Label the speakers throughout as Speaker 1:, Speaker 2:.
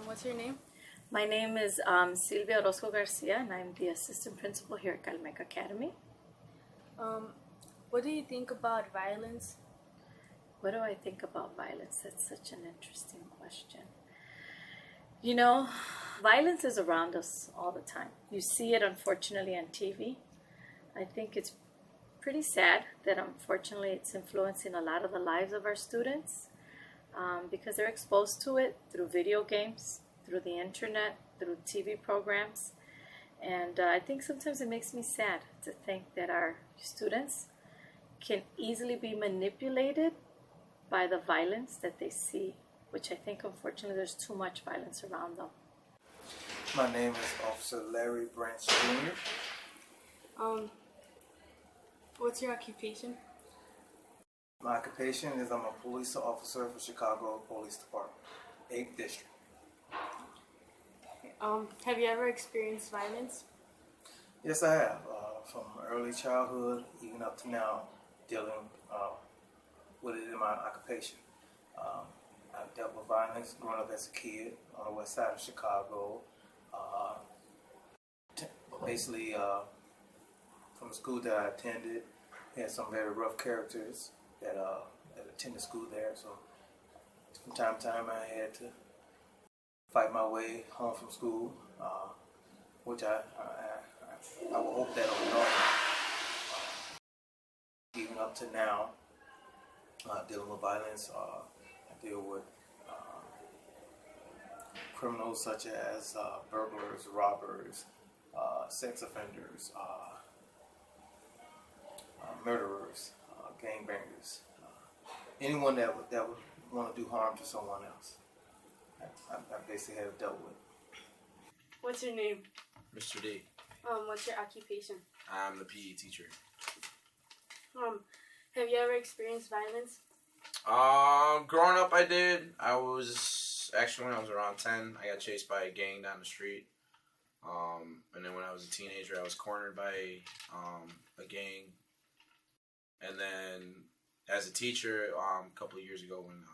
Speaker 1: What's your name?
Speaker 2: My name is Silvia Orozco Garcia, and I'm the assistant principal here at Calmec Academy.
Speaker 1: What do you think about violence?
Speaker 2: What do I think about violence? That's such an interesting question. You know, violence is around us all the time. You see it, unfortunately, on TV. I think it's pretty sad that, unfortunately, it's influencing a lot of the lives of our students because they're exposed to it through video games, through the internet, through TV programs. And I think sometimes it makes me sad to think that our students can easily be manipulated by the violence that they see, which I think, unfortunately, there's too much violence around them.
Speaker 3: My name is Officer Larry Branch Jr.
Speaker 1: What's your occupation?
Speaker 3: My occupation is I'm a police officer for Chicago Police Department, 8th District.
Speaker 1: Have you ever experienced violence?
Speaker 3: Yes, I have. From early childhood, even up to now, dealing with it in my occupation. I've dealt with violence growing up as a kid on the west side of Chicago. Basically, from the school that I attended, had some very rough characters that attended school there. So from time to time, I had to fight my way home from school, which I will hope that will not. Even up to now, dealing with violence, I deal with criminals such as burglars, robbers, sex offenders, murderers, gangbangers, anyone that would want to do harm to someone else. I basically have dealt with.
Speaker 1: What's your name?
Speaker 4: Mr. D.
Speaker 1: What's your occupation?
Speaker 4: I'm the PE teacher.
Speaker 1: Have you ever experienced violence?
Speaker 4: Growing up I did. When I was around 10, I got chased by a gang down the street. And then when I was a teenager, I was cornered by a gang. And then as a teacher, a couple of years ago when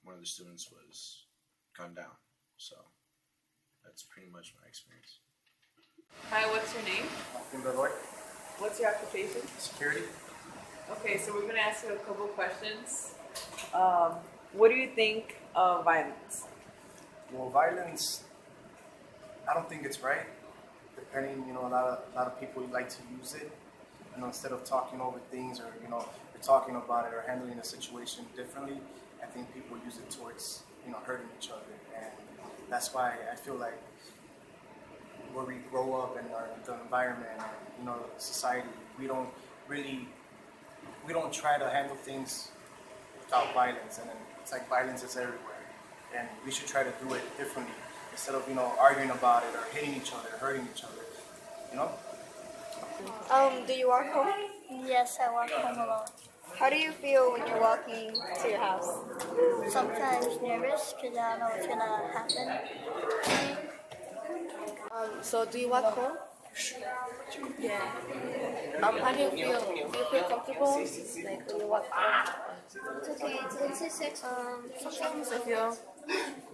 Speaker 4: one of the students was gunned down. So that's pretty much my experience.
Speaker 5: Hi, what's your name? What's your occupation?
Speaker 3: Security.
Speaker 5: Okay, so we're going to ask you a couple questions. What do you think of violence?
Speaker 6: Well, violence, I don't think it's right. Depending, a lot of people like to use it, instead of talking over things or, or talking about it or handling a situation differently. I think people use it towards, hurting each other. And that's why I feel like where we grow up in the environment and, society, we don't try to handle things without violence. And then it's like violence is everywhere. And we should try to do it differently instead of, arguing about it or hitting each other, hurting each other,
Speaker 7: Do you walk home?
Speaker 8: Yes, I walk home alone.
Speaker 7: How do you feel when you're walking to your house?
Speaker 8: Sometimes nervous because I don't know what's gonna happen.
Speaker 7: So do you walk home?
Speaker 1: Yeah.
Speaker 7: How do you feel? Do you feel comfortable? Like when you walk home?
Speaker 8: It's okay. It's 6.
Speaker 7: Sometimes I feel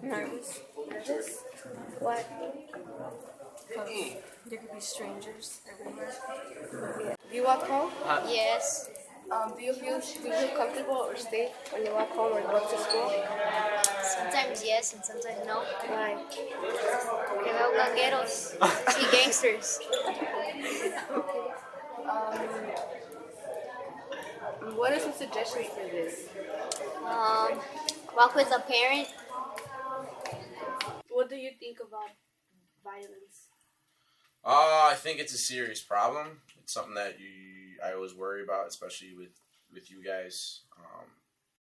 Speaker 7: nervous. Nervous? Why?
Speaker 1: There could be strangers everywhere.
Speaker 7: Do you walk home?
Speaker 8: Yes.
Speaker 7: Do you feel comfortable or safe when you walk home or go to school?
Speaker 8: Sometimes yes and sometimes no.
Speaker 7: Why?
Speaker 8: Que veo gangueros. See gangsters.
Speaker 7: What are some suggestions for this?
Speaker 8: Walk with a parent.
Speaker 1: What do you think about violence?
Speaker 4: I think it's a serious problem. It's something that I always worry about, especially with you guys,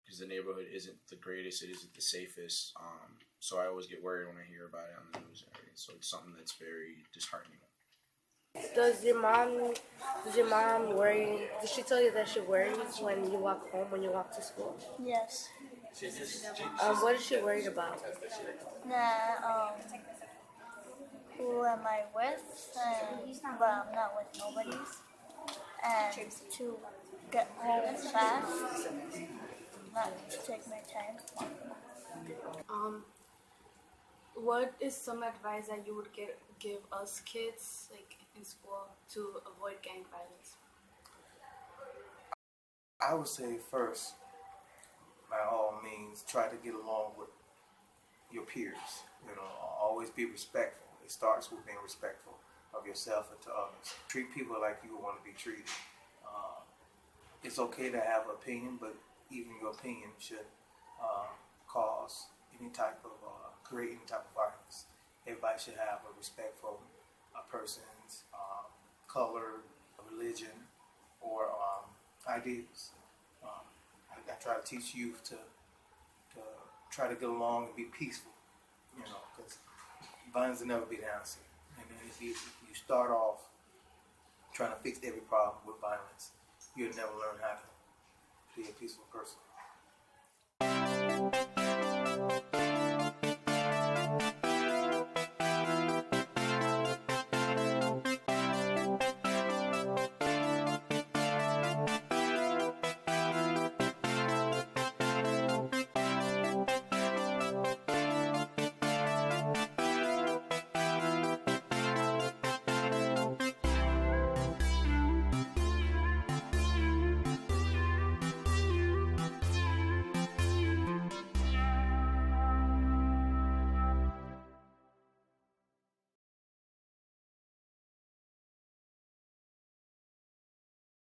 Speaker 4: because the neighborhood isn't the greatest, it isn't the safest. So I always get worried when I hear about it on the news and everything. So it's something that's very disheartening.
Speaker 7: Does your mom worry? Does she tell you that she worries when you walk home, when you walk to school?
Speaker 8: Yes.
Speaker 7: What is she worried about?
Speaker 8: Who am I with? But I'm not with nobody. And to get home fast, not to take my time.
Speaker 1: What is some advice that you would give us kids, like in school, to avoid gang violence?
Speaker 3: I would say first, by all means, try to get along with your peers. You know, always be respectful. It starts with being respectful of yourself and to others. Treat people like you want to be treated. It's okay to have an opinion, but even your opinion should cause any type of create any type of violence. Everybody should have a respect for a person's color, religion, or ideas. I try to teach youth to try to get along and be peaceful, you know, because violence will never be the answer. And then if you start off trying to fix every problem with violence, you'll never learn how to be a peaceful person.